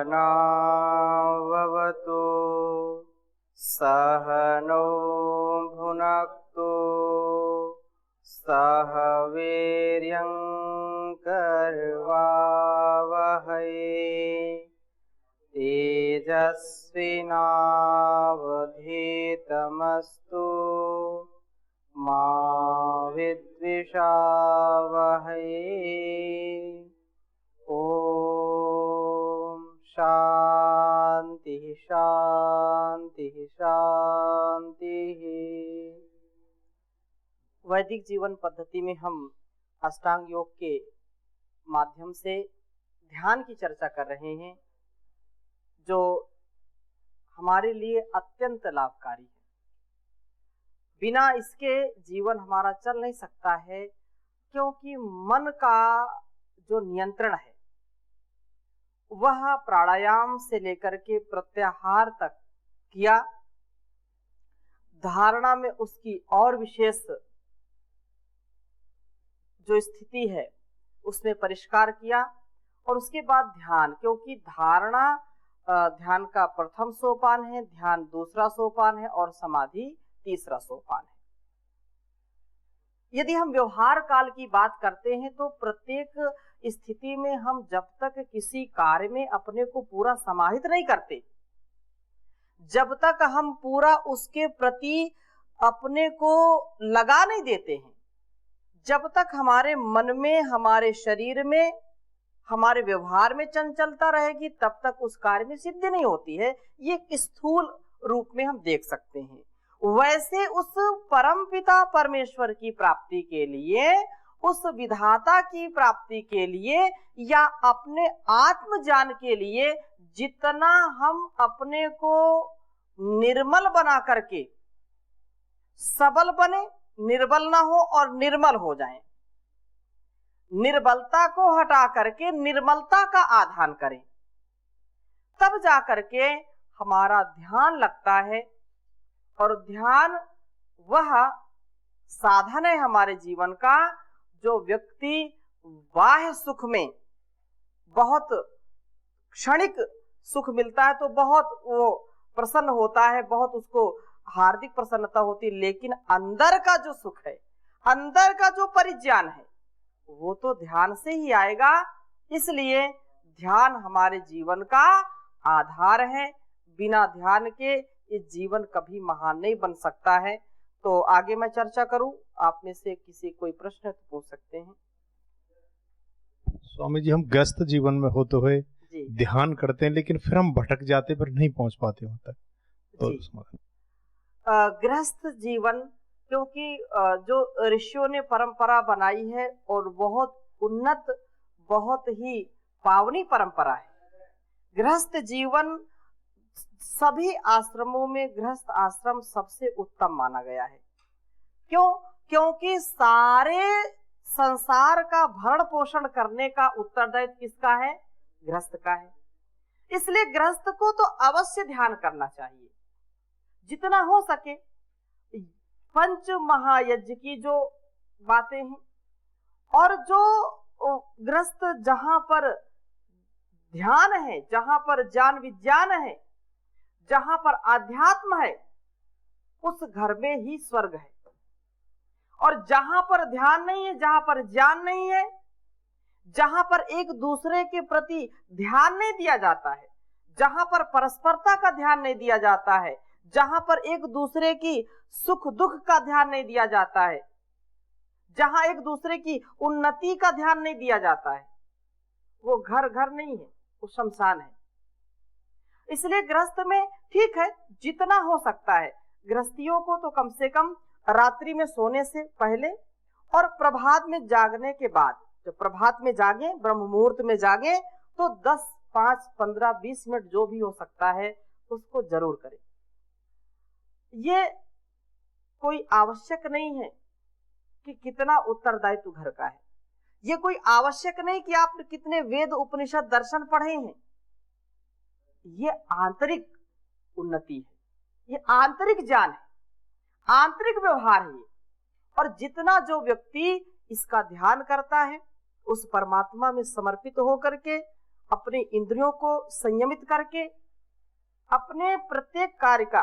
सहनाववतु सहनौ भुनक्तु सह वीर्यं करवावहै तेजस्विनावधीतमस्तु मा विद्विषावहै। ओम शांति शांति शांति। वैदिक जीवन पद्धति में हम अष्टांग योग के माध्यम से ध्यान की चर्चा कर रहे हैं, जो हमारे लिए अत्यंत लाभकारी है। बिना इसके जीवन हमारा चल नहीं सकता है, क्योंकि मन का जो नियंत्रण है वह प्राणायाम से लेकर के प्रत्याहार तक किया, धारणा में उसकी और विशेष जो स्थिति है उसमें परिष्कार किया, और उसके बाद ध्यान, क्योंकि धारणा ध्यान का प्रथम सोपान है, ध्यान दूसरा सोपान है और समाधि तीसरा सोपान है। यदि हम व्यवहार काल की बात करते हैं तो प्रत्येक स्थिति में हम जब तक किसी कार्य में अपने को पूरा समाहित नहीं करते, जब तक हम पूरा उसके प्रति अपने को लगा नहीं देते हैं, जब तक हमारे मन में, हमारे शरीर में, हमारे व्यवहार में चंचलता रहेगी, तब तक उस कार्य में सिद्धि नहीं होती है। ये स्थूल रूप में हम देख सकते हैं। वैसे उस परम पिता परमेश्वर की प्राप्ति के लिए, उस विधाता की प्राप्ति के लिए या अपने आत्म ज्ञान के लिए जितना हम अपने को निर्मल बना करके सबल बने, निर्बल ना हो और निर्मल हो जाएं, निर्बलता को हटा करके निर्मलता का आधान करें, तब जा करके हमारा ध्यान लगता है। और ध्यान वह साधन है हमारे जीवन का, जो व्यक्ति बाह्य सुख में बहुत क्षणिक सुख मिलता है तो बहुत वो प्रसन्न होता है, बहुत उसको हार्दिक प्रसन्नता होती है, लेकिन अंदर का जो सुख है, अंदर का जो परिज्ञान है, वो तो ध्यान से ही आएगा। इसलिए ध्यान हमारे जीवन का आधार है। बिना ध्यान के ये जीवन कभी महान नहीं बन सकता है। तो आगे मैं चर्चा करूं, आप में से किसी कोई प्रश्न तो पूछ सकते हैं। स्वामी जी, हम व्यस्त जीवन में होते हुए ध्यान करते हैं, लेकिन फिर हम भटक जाते, पर नहीं पहुंच पाते वहां तक, तो गृहस्थ जीवन, क्योंकि जो ऋषियों ने परंपरा बनाई है और बहुत उन्नत, बहुत ही पावनी परंपरा है। गृहस्थ जीवन सभी आश्रमों में गृहस्थ आश्रम सबसे उत्तम माना गया है। क्यों? क्योंकि सारे संसार का भरण पोषण करने का उत्तरदायित्व किसका है? गृहस्थ का है। इसलिए गृहस्थ को तो अवश्य ध्यान करना चाहिए, जितना हो सके। पंच महायज्ञ की जो बातें हैं, और जो गृहस्थ जहां पर ध्यान है, जहां पर ज्ञान विज्ञान है, जहां पर आध्यात्म है, उस घर में ही स्वर्ग है। और जहां पर ध्यान नहीं है, जहां पर ज्ञान नहीं है, जहां पर एक दूसरे के प्रति ध्यान नहीं दिया जाता है, जहां पर परस्परता का ध्यान नहीं दिया जाता है, जहां पर एक दूसरे की सुख दुख का ध्यान नहीं दिया जाता है, जहां एक दूसरे की उन्नति का ध्यान नहीं दिया जाता है, वो घर घर नहीं है, वो शमशान है। इसलिए गृहस्थ में ठीक है, जितना हो सकता है गृहस्थियों को तो कम से कम रात्रि में सोने से पहले और प्रभात में जागने के बाद, जब प्रभात में जागे, ब्रह्म मुहूर्त में जागे, तो 10, 5, 15, 20 मिनट जो भी हो सकता है उसको जरूर करें। ये कोई आवश्यक नहीं है कि कितना उत्तरदायित्व घर का है। ये कोई आवश्यक नहीं कि आप कितने वेद उपनिषद दर्शन पढ़े हैं। ये आंतरिक उन्नति है, ये आंतरिक ज्ञान है, आंतरिक व्यवहार है। और जितना जो व्यक्ति इसका ध्यान करता है, उस परमात्मा में समर्पित होकर के अपने इंद्रियों को संयमित करके अपने प्रत्येक कार्य का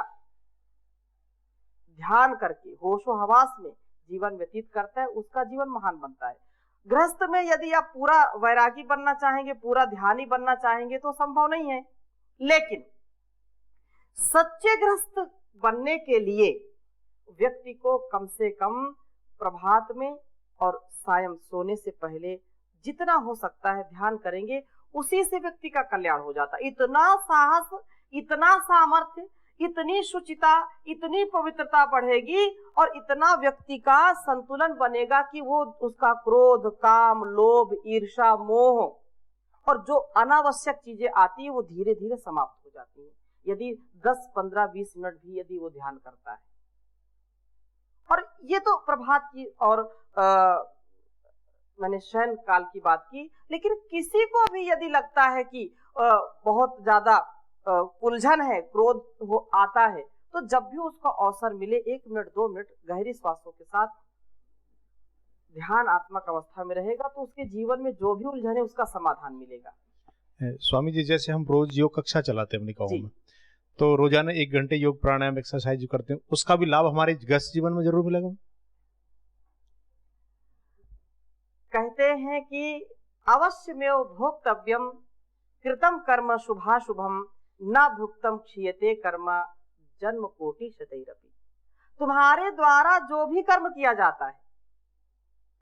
ध्यान करके होशो हवास में जीवन व्यतीत करता है, उसका जीवन महान बनता है। गृहस्थ में यदि आप पूरा वैरागी बनना चाहेंगे, पूरा ध्यानी बनना चाहेंगे तो संभव नहीं है। लेकिन सच्चे गृहस्थ बनने के लिए व्यक्ति को कम से कम प्रभात में और सायं सोने से पहले जितना हो सकता है ध्यान करेंगे, उसी से व्यक्ति का कल्याण हो जाता है। इतना साहस, इतना सामर्थ्य, इतनी शुचिता, इतनी पवित्रता बढ़ेगी और इतना व्यक्ति का संतुलन बनेगा कि वो उसका क्रोध, काम, लोभ, ईर्ष्या, मोह और जो अनावश्यक चीजें आती है वो धीरे धीरे समाप्त हो जाती है, यदि 10, 15, 20 मिनट भी यदि वो ध्यान करता है। और ये तो प्रभात की और मैंने शयन काल की बात की। लेकिन किसी को भी यदि लगता है कि बहुत ज्यादा उलझन है, क्रोध वो आता है, तो जब भी उसको अवसर मिले 1 मिनट 2 मिनट गहरी श्वासों के साथ ध्यान आत्मक अवस्था में रहेगा तो उसके जीवन में जो भी उलझन है उसका समाधान मिलेगा। स्वामी जी, जैसे हम रोज योग कक्षा चलाते हैं अपनी गाँव में, तो रोजाना 1 घंटे योग प्राणायाम एक्सरसाइज करते हैं, उसका भी लाभ हमारे गृहस्थ जीवन में जरूर मिलेगा। कहते हैं कि अवश्यमेव भोक्तव्यम कृतम कर्म शुभाशुभम न भुक्तम क्षीयते कर्म जन्म कोटि शतैरपि। तुम्हारे द्वारा जो भी कर्म किया जाता है,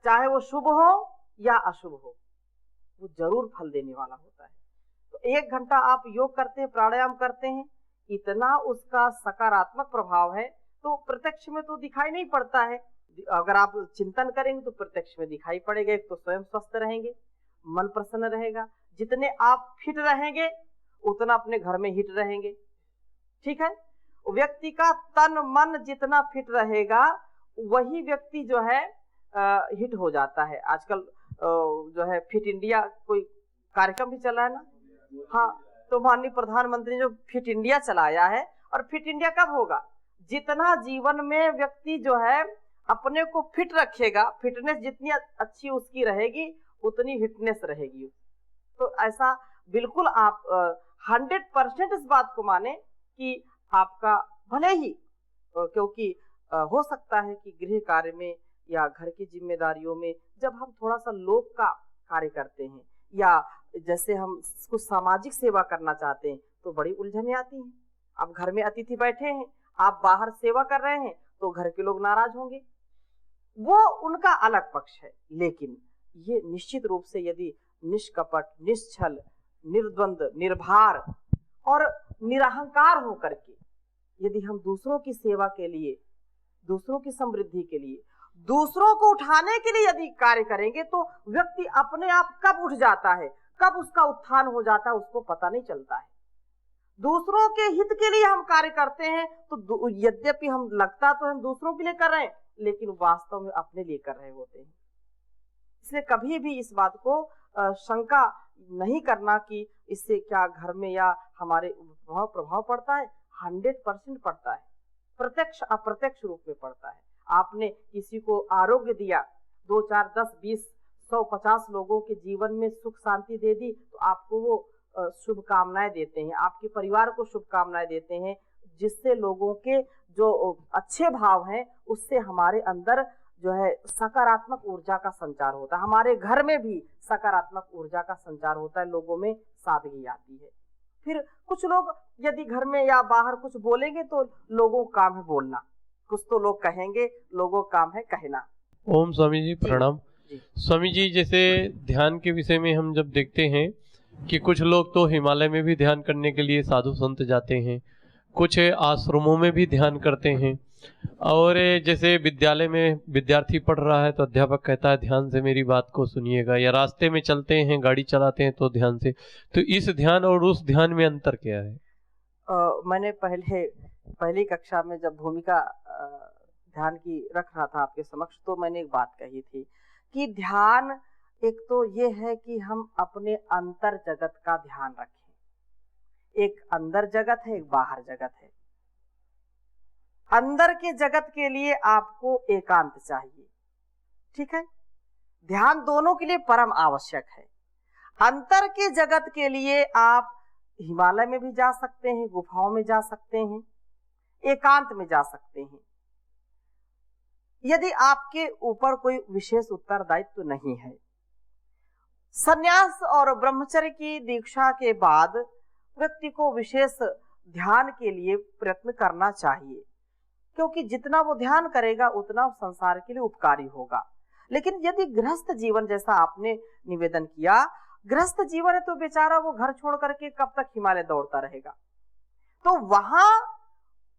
चाहे वो शुभ हो या अशुभ हो, वो जरूर फल देने वाला होता है। तो 1 घंटा आप योग करते हैं, प्राणायाम करते हैं, इतना उसका सकारात्मक प्रभाव है तो प्रत्यक्ष में तो दिखाई नहीं पड़ता है। अगर आप चिंतन करेंगे तो प्रत्यक्ष में दिखाई पड़ेगा। एक तो स्वयं स्वस्थ रहेंगे, मन प्रसन्न रहेगा, जितने आप फिट रहेंगे उतना अपने घर में हिट रहेंगे। ठीक है, व्यक्ति का तन मन जितना फिट रहेगा वही व्यक्ति जो है हिट हो जाता है। आजकल जो है फिट इंडिया कोई कार्यक्रम भी चला है ना, हाँ, तो माननीय प्रधानमंत्री ने जो फिट इंडिया चलाया है, और फिट इंडिया कब होगा? जितना जीवन में व्यक्ति जो है अपने को फिट रखेगा, फिटनेस जितनी अच्छी उसकी रहेगी उतनी हिटनेस रहेगी। तो ऐसा बिल्कुल आप 100% इस बात को माने कि आपका भले ही क्योंकि हो सकता है कि गृह कार्य में या घर की जिम्मेदारियों में जब हम थोड़ा सा लोक का कार्य करते हैं या जैसे हम कुछ सामाजिक सेवा करना चाहते हैं तो बड़ी उलझनें आती हैं। आप घर में अतिथि बैठे हैं, आप बाहर सेवा कर रहे हैं तो घर के लोग नाराज होंगे, वो उनका अलग पक्ष है। लेकिन ये निश्चित रूप से यदि निष्कपट, निश्चल, निर्द्वंद, निर्भार और निरहंकार होकर के यदि हम दूसरों की सेवा के लिए, दूसरों की समृद्धि के लिए, दूसरों को उठाने के लिए यदि कार्य करेंगे तो व्यक्ति अपने आप कब उठ जाता है, कब उसका उत्थान हो जाता है उसको पता नहीं चलता है। दूसरों के हित के लिए हम कार्य करते हैं तो यद्यपि हम लगता तो हम दूसरों के लिए कर रहे हैं लेकिन वास्तव में अपने लिए कर रहे होते हैं। इसलिए कभी भी इस बात को शंका नहीं करना कि इससे क्या घर में या हमारे प्रभाव पड़ता है। 100% पड़ता है, प्रत्यक्ष अप्रत्यक्ष रूप में पड़ता है। आपने किसी को आरोग्य दिया, 2, 4, 10, 20, 100, 50 लोगों के जीवन में सुख शांति दे दी तो आपको वो शुभकामनाएं देते हैं, आपके परिवार को शुभकामनाएं देते हैं, जिससे लोगों के जो अच्छे भाव हैं उससे हमारे अंदर जो है सकारात्मक ऊर्जा का संचार होता है। हमारे घर में भी सकारात्मक ऊर्जा का संचार होता है, लोगों में सादगी आती है। फिर कुछ लोग यदि घर में या बाहर कुछ बोलेंगे तो लोगों का काम है बोलना, कुछ तो लोग कहेंगे, लोगों का काम है कहना। ओम स्वामी जी प्रणाम। स्वामी जी, जैसे ध्यान के विषय में हम जब देखते हैं कि कुछ लोग तो हिमालय में भी ध्यान करने के लिए साधु संत जाते हैं, कुछ आश्रमों में भी ध्यान करते हैं, और जैसे विद्यालय में विद्यार्थी पढ़ रहा है तो अध्यापक कहता है ध्यान से मेरी बात को सुनिएगा, या रास्ते में चलते हैं, गाड़ी चलाते हैं तो ध्यान से। तो इस ध्यान और उस ध्यान में अंतर क्या है? मैंने पहली कक्षा में जब भूमिका ध्यान की रख रहा था आपके समक्ष तो मैंने एक बात कही थी कि ध्यान एक तो ये है कि हम अपने अंतर जगत का ध्यान रखें। एक अंदर जगत है, एक बाहर जगत है। अंदर के जगत के लिए आपको एकांत चाहिए, ठीक है। ध्यान दोनों के लिए परम आवश्यक है। अंतर के जगत के लिए आप हिमालय में भी जा सकते हैं, गुफाओं में जा सकते हैं, एकांत में जा सकते हैं, यदि आपके ऊपर कोई विशेष उत्तरदायित्व नहीं है। संन्यास और ब्रह्मचर्य की दीक्षा के बाद व्यक्ति को विशेष ध्यान के लिए प्रयत्न करना चाहिए, क्योंकि जितना वो ध्यान करेगा उतना संसार के लिए उपकारी होगा। लेकिन यदि गृहस्थ जीवन, जैसा आपने निवेदन किया, गृहस्थ जीवन है तो बेचारा वो घर छोड़ करके कब तक हिमालय दौड़ता रहेगा। तो वहां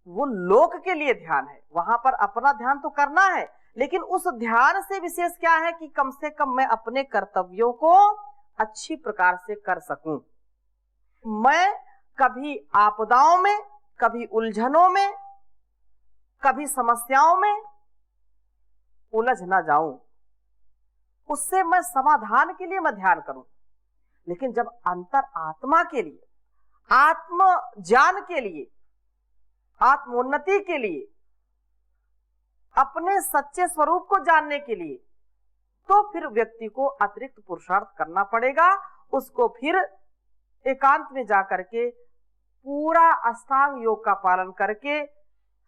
वो लोक के लिए ध्यान है, वहां पर अपना ध्यान तो करना है, लेकिन उस ध्यान से विशेष क्या है कि कम से कम मैं अपने कर्तव्यों को अच्छी प्रकार से कर सकूं, मैं कभी आपदाओं में, कभी उलझनों में, कभी समस्याओं में उलझ ना जाऊं, उससे मैं समाधान के लिए मैं ध्यान करूं। लेकिन जब अंतर आत्मा के लिए, आत्म ज्ञान के लिए, आत्मोन्नति के लिए, अपने सच्चे स्वरूप को जानने के लिए, तो फिर व्यक्ति को अतिरिक्त पुरुषार्थ करना पड़ेगा। उसको फिर एकांत में जाकर के पूरा अष्टांग योग का पालन करके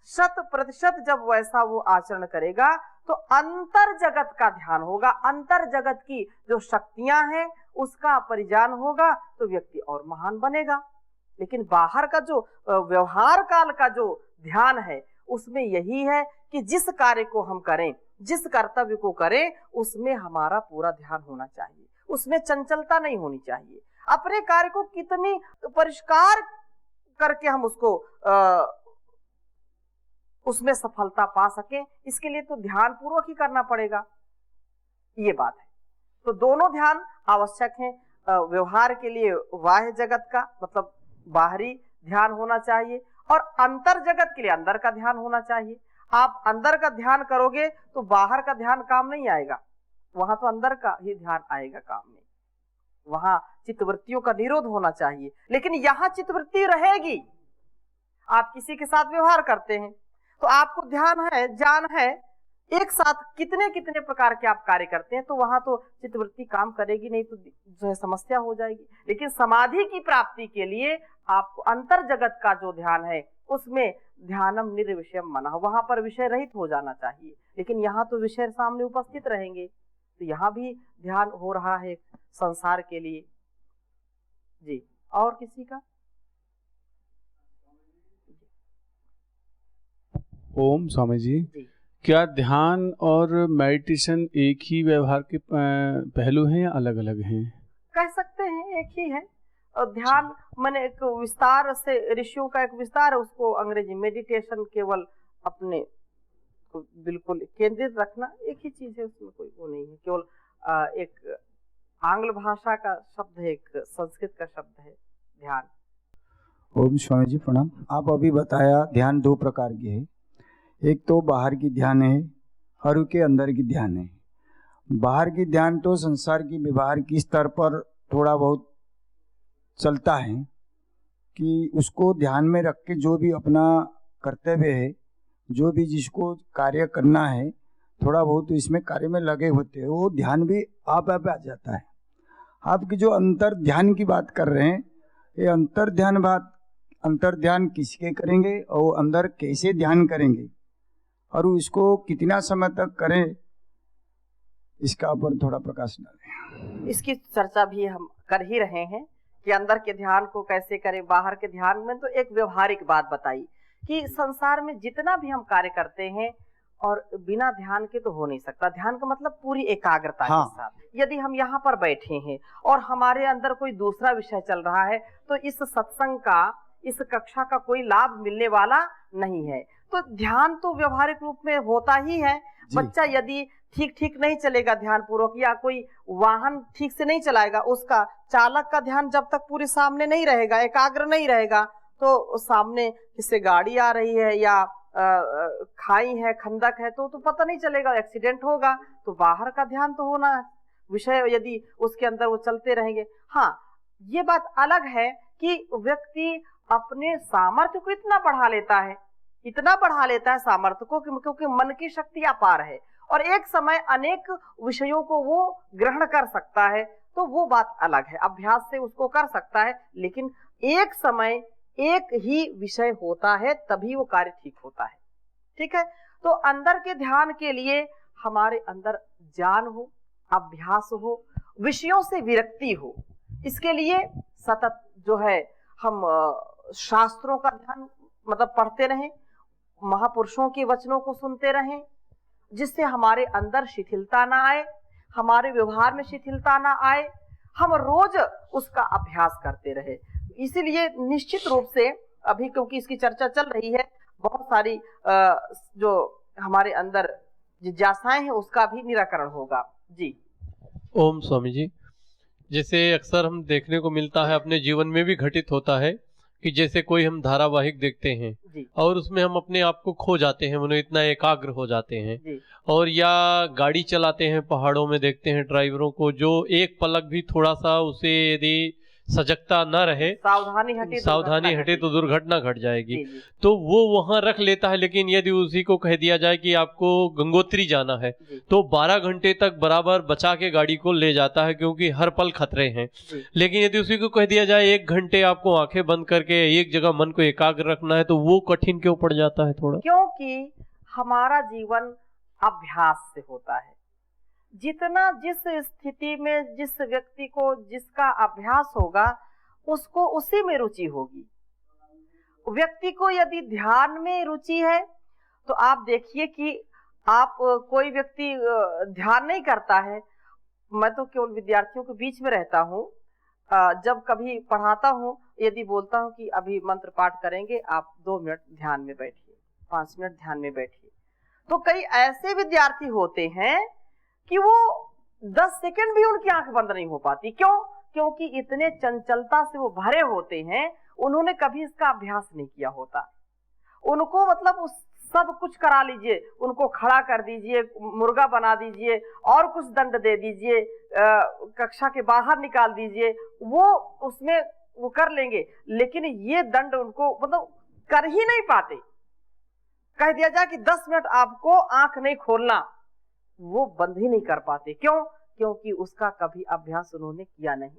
100% जब वैसा वो आचरण करेगा तो अंतर जगत का ध्यान होगा, अंतर जगत की जो शक्तियां हैं उसका परिज्ञान होगा, तो व्यक्ति और महान बनेगा। लेकिन बाहर का जो व्यवहार काल का जो ध्यान है उसमें यही है कि जिस कार्य को हम करें, जिस कर्तव्य को करें, उसमें हमारा पूरा ध्यान होना चाहिए, उसमें चंचलता नहीं होनी चाहिए। अपने कार्य को कितनी परिष्कार करके हम उसको उसमें सफलता पा सकें, इसके लिए तो ध्यान पूर्वक ही करना पड़ेगा, ये बात है। तो दोनों ध्यान आवश्यक हैं। व्यवहार के लिए बाह्य जगत का मतलब बाहरी ध्यान होना चाहिए, और अंतर जगत के लिए अंदर का ध्यान होना चाहिए। आप अंदर का ध्यान करोगे तो बाहर का ध्यान काम नहीं आएगा, वहां तो अंदर का ही ध्यान आएगा काम में। वहां चित्तवृत्तियों का निरोध होना चाहिए, लेकिन यहाँ चित्तवृत्ति रहेगी। आप किसी के साथ व्यवहार करते हैं तो आपको ध्यान है, ज्ञान है, एक साथ कितने कितने प्रकार के आप कार्य करते हैं, तो वहां तो चित्तवृत्ति काम करेगी नहीं, तो जो है समस्या हो जाएगी। लेकिन समाधि की प्राप्ति के लिए आपको अंतर जगत का जो ध्यान है उसमें ध्यानम निर्विषयम मनः, वहां पर विषय रहित हो जाना चाहिए। लेकिन यहाँ तो विषय सामने उपस्थित रहेंगे, तो यहाँ भी ध्यान हो रहा है संसार के लिए। जी, और किसी का? ओम स्वामी जी, क्या ध्यान और मेडिटेशन एक ही व्यवहार के पहलू हैं या अलग अलग हैं? कह सकते हैं एक ही है। और ध्यान मैंने एक विस्तार से, ऋषियों का एक विस्तार है, उसको अंग्रेजी मेडिटेशन केवल अपने को बिल्कुल केंद्रित रखना, एक ही चीज है, उसमें कोई वो नहीं है। केवल एक आंग्ल भाषा का शब्द है, एक संस्कृत का शब्द है ध्यान। ओम स्वामी जी प्रणाम। आप अभी बताया ध्यान दो प्रकार के है, एक तो बाहर की ध्यान है और के अंदर की ध्यान है। बाहर की ध्यान तो संसार की व्यवहार की स्तर पर थोड़ा बहुत चलता है कि उसको ध्यान में रख के जो भी अपना कर्तव्य है, जो भी जिसको कार्य करना है, थोड़ा बहुत इसमें कार्य में लगे होते हैं, वो ध्यान भी आप आ जाता है। आपकी जो अंतर ध्यान की बात कर रहे हैं, ये अंतर ध्यान किसके करेंगे और अंदर कैसे ध्यान करेंगे और इसको कितना समय तक करें, इसका ऊपर थोड़ा प्रकाश डालें। इसकी चर्चा भी हम कर ही रहे हैं कि अंदर के ध्यान को कैसे करें, बाहर के ध्यान में। तो एक व्यवहारिक बात बताई कि संसार में जितना भी हम कार्य करते हैं और बिना ध्यान के तो हो नहीं सकता। ध्यान का मतलब पूरी एकाग्रता के साथ। यदि हम यहाँ पर बैठे हैं और हमारे अंदर कोई दूसरा विषय चल रहा है, तो इस सत्संग का, इस कक्षा का कोई लाभ मिलने वाला नहीं है। तो ध्यान तो व्यवहारिक रूप में होता ही है। बच्चा यदि ठीक नहीं चलेगा ध्यान पूर्वक, या कोई वाहन ठीक से नहीं चलाएगा, उसका चालक का ध्यान जब तक पूरे सामने नहीं रहेगा, एकाग्र नहीं रहेगा, तो सामने किससे गाड़ी आ रही है या खाई है, खंदक है, तो पता नहीं चलेगा, एक्सीडेंट होगा। तो बाहर का ध्यान तो होना है, विषय यदि उसके अंदर वो चलते रहेंगे। हाँ, ये बात अलग है कि व्यक्ति अपने सामर्थ्य को इतना बढ़ा लेता है सामर्थ्य को, क्योंकि मन की शक्ति अपार है और एक समय अनेक विषयों को वो ग्रहण कर सकता है। तो वो बात अलग है, अभ्यास से उसको कर सकता है, लेकिन एक समय एक ही विषय होता है तभी वो कार्य ठीक होता है। ठीक है, तो अंदर के ध्यान के लिए हमारे अंदर ज्ञान हो, अभ्यास हो, विषयों से विरक्ति हो। इसके लिए सतत जो है हम शास्त्रों का ध्यान मतलब पढ़ते रहें, महापुरुषों के वचनों को सुनते रहें, जिससे हमारे अंदर शिथिलता ना आए, हमारे व्यवहार में शिथिलता ना आए, हम रोज उसका अभ्यास करते रहे। इसीलिए निश्चित रूप से अभी क्योंकि इसकी चर्चा चल रही है, बहुत सारी जो हमारे अंदर जिज्ञासाएं हैं उसका भी निराकरण होगा। जी ओम स्वामी जी, जैसे अक्सर हम देखने को मिलता है, अपने जीवन में भी घटित होता है कि जैसे कोई हम धारावाहिक देखते हैं जी और उसमें हम अपने आप को खो जाते हैं, मनो इतना एकाग्र हो जाते हैं, जी और या गाड़ी चलाते हैं, पहाड़ों में देखते हैं ड्राइवरों को जो एक पलक भी थोड़ा सा उसे यदि सजगता न रहे, सावधानी हटे तो दुर्घटना घट जाएगी। जी, जी। तो वो वहां रख लेता है, लेकिन यदि उसी को कह दिया जाए कि आपको गंगोत्री जाना है जी। तो 12 घंटे तक बराबर बचा के गाड़ी को ले जाता है, क्योंकि हर पल खतरे हैं। जी। लेकिन यदि उसी को कह दिया जाए 1 घंटे आपको आंखें बंद करके एक जगह मन को एकाग्र रखना है, तो वो कठिन क्यों पड़ जाता है थोड़ा? क्योंकि हमारा जीवन अभ्यास से होता है। जितना जिस स्थिति में जिस व्यक्ति को जिसका अभ्यास होगा उसको उसी में रुचि होगी। व्यक्ति को यदि ध्यान में रुचि है तो आप देखिए कि आप कोई व्यक्ति ध्यान नहीं करता है, मैं तो केवल विद्यार्थियों के बीच में रहता हूँ, जब कभी पढ़ाता हूँ, यदि बोलता हूँ कि अभी मंत्र पाठ करेंगे, आप 2 मिनट ध्यान में बैठिए, 5 मिनट ध्यान में बैठिए, तो कई ऐसे विद्यार्थी होते हैं कि वो 10 सेकंड भी उनकी आंख बंद नहीं हो पाती। क्यों? क्योंकि इतने चंचलता से वो भरे होते हैं, उन्होंने कभी इसका अभ्यास नहीं किया होता। उनको मतलब उस सब कुछ करा लीजिए, उनको खड़ा कर दीजिए, मुर्गा बना दीजिए और कुछ दंड दे दीजिए, कक्षा के बाहर निकाल दीजिए, वो उसमें वो कर लेंगे, लेकिन ये दंड उनको मतलब कर ही नहीं पाते। कह दिया जाए कि 10 मिनट आपको आंख नहीं खोलना, वो बंद ही नहीं कर पाते। क्यों? क्योंकि उसका कभी अभ्यास उन्होंने किया नहीं।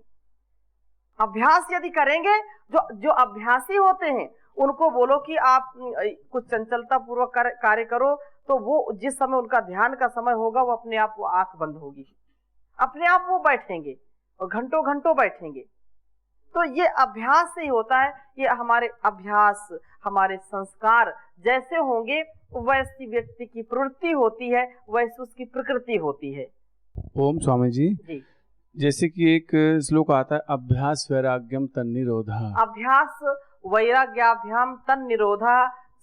अभ्यास यदि करेंगे, जो अभ्यासी होते हैं उनको बोलो कि आप कुछ चंचलता पूर्वक कार्य करो, तो वो जिस समय उनका ध्यान का समय होगा वो अपने आप वो आंख बंद होगी, अपने आप वो बैठेंगे और घंटों घंटों बैठेंगे। तो ये अभ्यास से ही होता है। ये हमारे अभ्यास, हमारे संस्कार जैसे होंगे वैसी व्यक्ति की प्रवृत्ति होती है, वैसी उसकी प्रकृति होती है। ओम स्वामी जी, जी। जैसे कि एक श्लोक आता है, अभ्यास वैराग्यम तन्निरोधा। अभ्यास वैराग्याभ्याम तन्निरोधा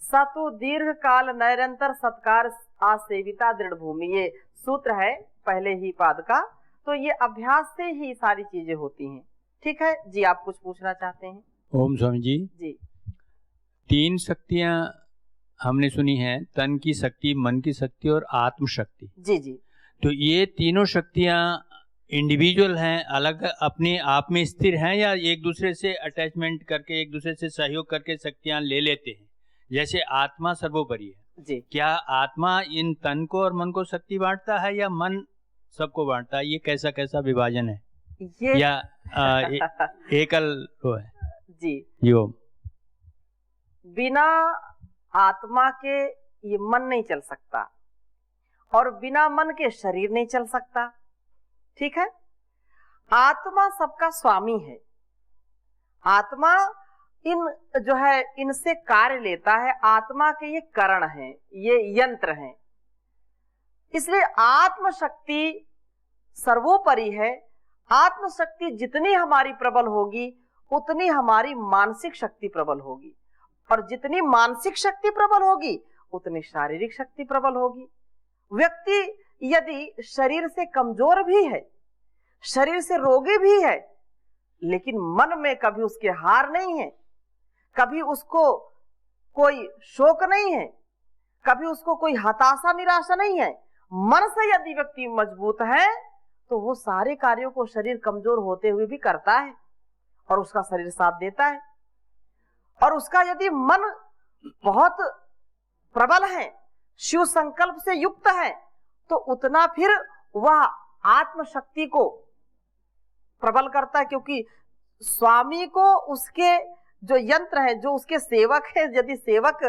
सतु दीर्घ काल नैरंतर सत्कार आसेविता दृढ़ भूमि। ये सूत्र है पहले ही पाद का। तो ये अभ्यास से ही सारी चीजें होती हैं। ठीक है जी, आप कुछ पूछना चाहते हैं? ओम स्वामी जी, जी 3 शक्तियां हमने सुनी हैं, तन की शक्ति, मन की शक्ति और आत्म शक्ति। जी जी। तो ये तीनों शक्तियां इंडिविजुअल हैं, अलग अपने आप में स्थिर हैं, या एक दूसरे से अटैचमेंट करके एक दूसरे से सहयोग करके शक्तियां ले लेते हैं? जैसे आत्मा सर्वोपरि है जी। क्या आत्मा इन तन को और मन को शक्ति बांटता है या मन सबको बांटता है? ये कैसा कैसा विभाजन है ये या एकल वो है? जी ओम। बिना आत्मा के ये मन नहीं चल सकता और बिना मन के शरीर नहीं चल सकता। ठीक है, आत्मा सबका स्वामी है। आत्मा इन जो है इनसे कार्य लेता है। आत्मा के ये करण हैं, ये यंत्र हैं। इसलिए आत्म शक्ति सर्वोपरि है। आत्म शक्ति जितनी हमारी प्रबल होगी उतनी हमारी मानसिक शक्ति प्रबल होगी, और जितनी मानसिक शक्ति प्रबल होगी उतनी शारीरिक शक्ति प्रबल होगी। व्यक्ति यदि शरीर से कमजोर भी है, शरीर से रोगी भी है, लेकिन मन में कभी उसके हार नहीं है, कभी उसको कोई शोक नहीं है, कभी उसको कोई हताशा निराशा नहीं है, मन से यदि व्यक्ति मजबूत है तो वो सारे कार्यों को शरीर कमजोर होते हुए भी करता है और उसका शरीर साथ देता है। और उसका यदि मन बहुत प्रबल है, शिव संकल्प से युक्त है, तो उतना फिर वह आत्म शक्ति को प्रबल करता है, क्योंकि स्वामी को उसके जो यंत्र है, जो उसके सेवक है, यदि सेवक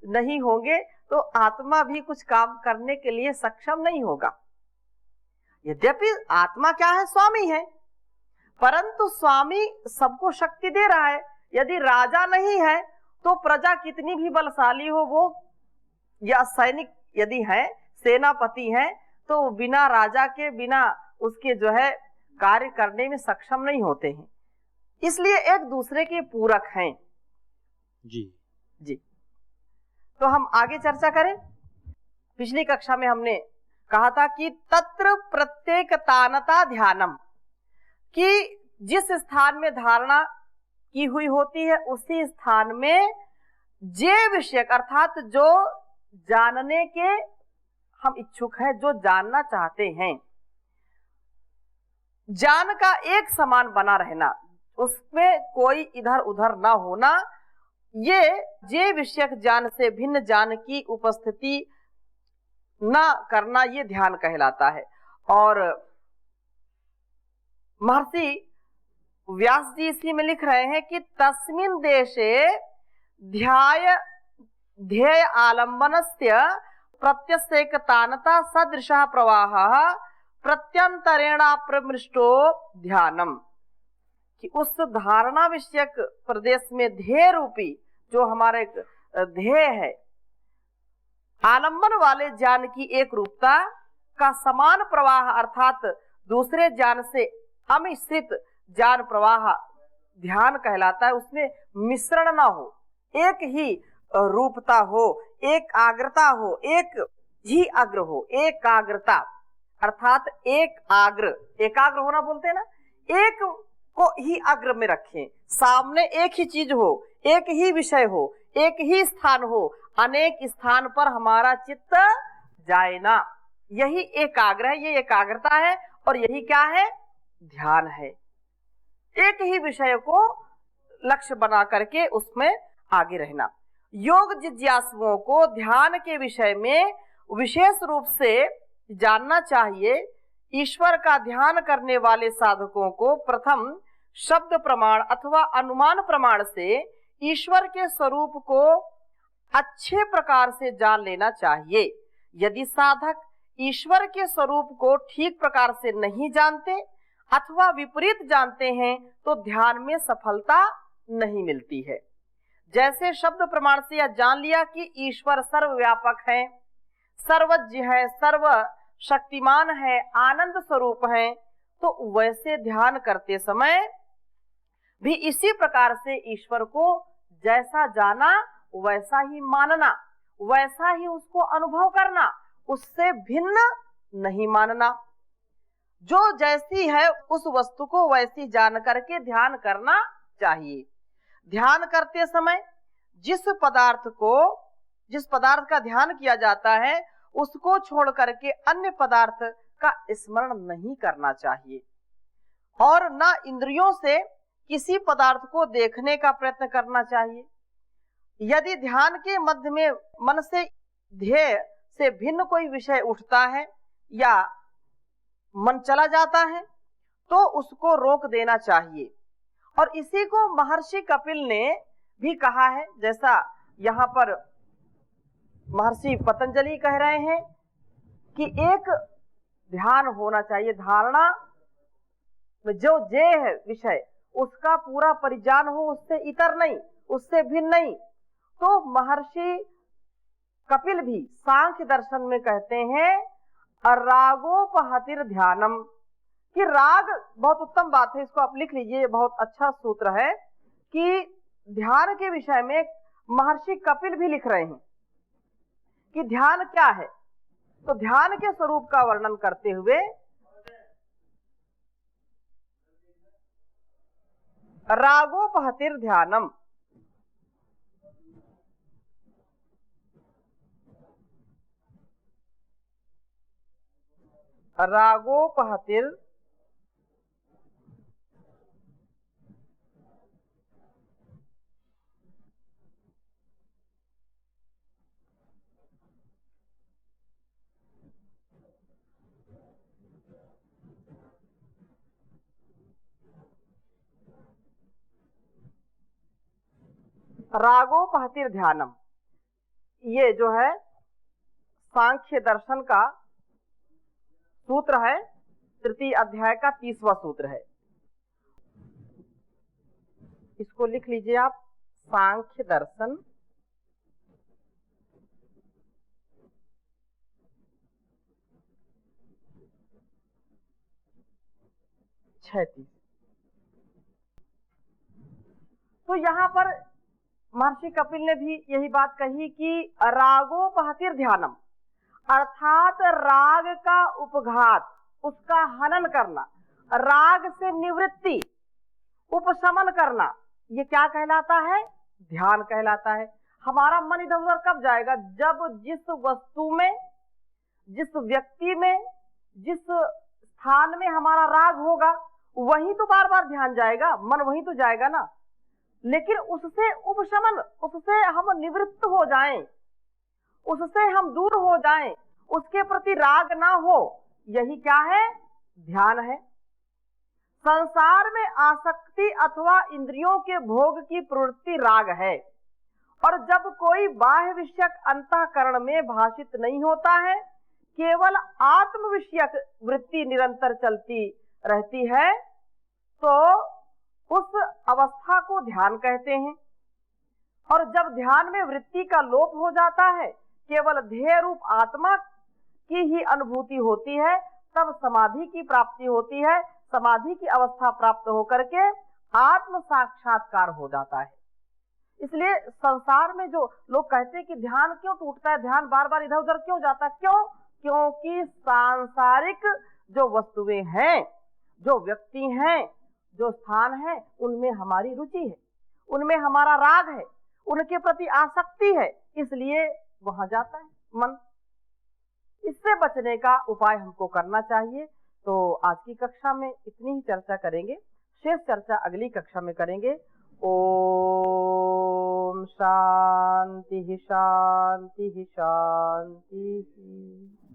नहीं होंगे तो आत्मा भी कुछ काम करने के लिए सक्षम नहीं होगा। यद्यपि आत्मा क्या है, स्वामी है, परंतु स्वामी सबको शक्ति दे रहा है। यदि राजा नहीं है तो प्रजा कितनी भी बलशाली हो, वो या सैनिक यदि है, सेनापति है, तो बिना राजा के, बिना उसके जो है कार्य करने में सक्षम नहीं होते हैं। इसलिए एक दूसरे के पूरक हैं। जी। तो हम आगे चर्चा करें। पिछली कक्षा में हमने कहा था कि तत्र प्रत्येक तानता ध्यानम, कि जिस स्थान में धारणा की हुई होती है उसी स्थान में जे विषय अर्थात जो जानने के हम इच्छुक हैं, जो जानना चाहते हैं, जान का एक समान बना रहना, उसमें कोई इधर उधर ना होना, ये जे विषयक ज्ञान से भिन्न ज्ञान की उपस्थिति ना करना, ये ध्यान कहलाता है। और महर्षि व्यास जी इसी में लिख रहे हैं कि तस्मिन् देशे ध्येय आलम्बनस्य प्रत्यस्यैकतानता सदृशः प्रवाहः प्रत्यंतरेणा प्रमृष्टो ध्यानम, कि उस धारणा विषयक प्रदेश में ध्येय रूपी जो हमारे ध्येय है, आलंबन वाले ज्ञान की एक रूपता का समान प्रवाह अर्थात दूसरे ज्ञान से अमिश्रित ज्ञान प्रवाह ध्यान कहलाता है। उसमें मिश्रण ना हो, एक ही रूपता हो, एकाग्रता हो, एक ही अग्र हो, एकाग्रता अर्थात एकाग्र होना बोलते हैं ना, एक को ही अग्र में रखें, सामने एक ही चीज हो, एक ही विषय हो, एक ही स्थान हो, अनेक स्थान पर हमारा चित्त जाए ना, यही एकाग्र है, ये एकाग्रता है। और यही क्या है, ध्यान है। एक ही विषय को लक्ष्य बना करके उसमें आगे रहना। योग जिज्ञासुओं को ध्यान के विषय में विशेष रूप से जानना चाहिए। ईश्वर का ध्यान करने वाले साधकों को प्रथम शब्द प्रमाण अथवा अनुमान प्रमाण से ईश्वर के स्वरूप को अच्छे प्रकार से जान लेना चाहिए। यदि साधक ईश्वर के स्वरूप को ठीक प्रकार से नहीं जानते अथवा विपरीत जानते हैं तो ध्यान में सफलता नहीं मिलती है। जैसे शब्द प्रमाण से यह जान लिया कि ईश्वर सर्वव्यापक है, सर्वज्ञ है, सर्व शक्तिमान है, आनंद स्वरूप है, तो वैसे ध्यान करते समय भी इसी प्रकार से ईश्वर को जैसा जाना वैसा ही मानना, वैसा ही उसको अनुभव करना, उससे भिन्न नहीं मानना। जो जैसी है उस वस्तु को वैसी जान करके ध्यान करना चाहिए। ध्यान करते समय जिस पदार्थ का ध्यान किया जाता है उसको छोड़ करके अन्य पदार्थ का स्मरण नहीं करना चाहिए और न इंद्रियों से किसी पदार्थ को देखने का प्रयत्न करना चाहिए। यदि ध्यान के मध्य में मन से ध्येय से भिन्न कोई विषय उठता है या मन चला जाता है तो उसको रोक देना चाहिए। और इसी को महर्षि कपिल ने भी कहा है, जैसा यहाँ पर महर्षि पतंजलि कह रहे हैं कि एक ध्यान होना चाहिए, धारणा में जो जे है विषय उसका पूरा परिज्ञान हो, उससे इतर नहीं, उससे भिन्न नहीं। तो महर्षि कपिल भी सांख्य दर्शन में कहते हैं रागोपहतिर ध्यानम, कि राग बहुत उत्तम बात है, इसको आप लिख लीजिए, बहुत अच्छा सूत्र है कि ध्यान के विषय में महर्षि कपिल भी लिख रहे हैं कि ध्यान क्या है। तो ध्यान के स्वरूप का वर्णन करते हुए रागोपहतिर ध्यानम, रागोपहतिर रागोपहतिर ध्यानम, ये जो है सांख्य दर्शन का सूत्र है, तृतीय अध्याय का 30वां सूत्र है। इसको लिख लीजिए आप, सांख्य दर्शन तो यहाँ पर महर्षि कपिल ने भी यही बात कही कि रागोपहतिर ध्यानम, अर्थात राग का उपघात, उसका हनन करना, राग से निवृत्ति, उपशमन करना, ये क्या कहलाता है? ध्यान कहलाता है। हमारा मन इधर उधर कब जाएगा? जब जिस वस्तु में, जिस व्यक्ति में, जिस स्थान में हमारा राग होगा, वहीं तो बार बार ध्यान जाएगा, मन वहीं तो जाएगा ना। लेकिन उससे उपशमन, उससे हम निवृत्त हो जाएं, उससे हम दूर हो जाएं, उसके प्रति राग ना हो, यही क्या है? ध्यान है। संसार में आसक्ति अथवा इंद्रियों के भोग की प्रवृत्ति राग है, और जब कोई बाह्य विषयक अंतःकरण में भाषित नहीं होता है, केवल आत्म विषयक वृत्ति निरंतर चलती रहती है, तो उस अवस्था को ध्यान कहते हैं। और जब ध्यान में वृत्ति का लोप हो जाता है, केवल ध्येय रूप आत्मा की ही अनुभूति होती है, तब समाधि की प्राप्ति होती है। समाधि की अवस्था प्राप्त होकर के आत्म साक्षात्कार हो जाता है। इसलिए संसार में जो लोग कहते हैं कि ध्यान क्यों टूटता है, ध्यान बार बार इधर उधर क्यों जाता है, क्यों? क्योंकि सांसारिक जो वस्तुएं हैं, जो व्यक्ति हैं, जो स्थान है, उनमें हमारी रुचि है, उनमें हमारा राग है, उनके प्रति आसक्ति है, इसलिए वहां जाता है मन। इससे बचने का उपाय हमको करना चाहिए। तो आज की कक्षा में इतनी ही चर्चा करेंगे, शेष चर्चा अगली कक्षा में करेंगे। ओम शांति शांति शांति।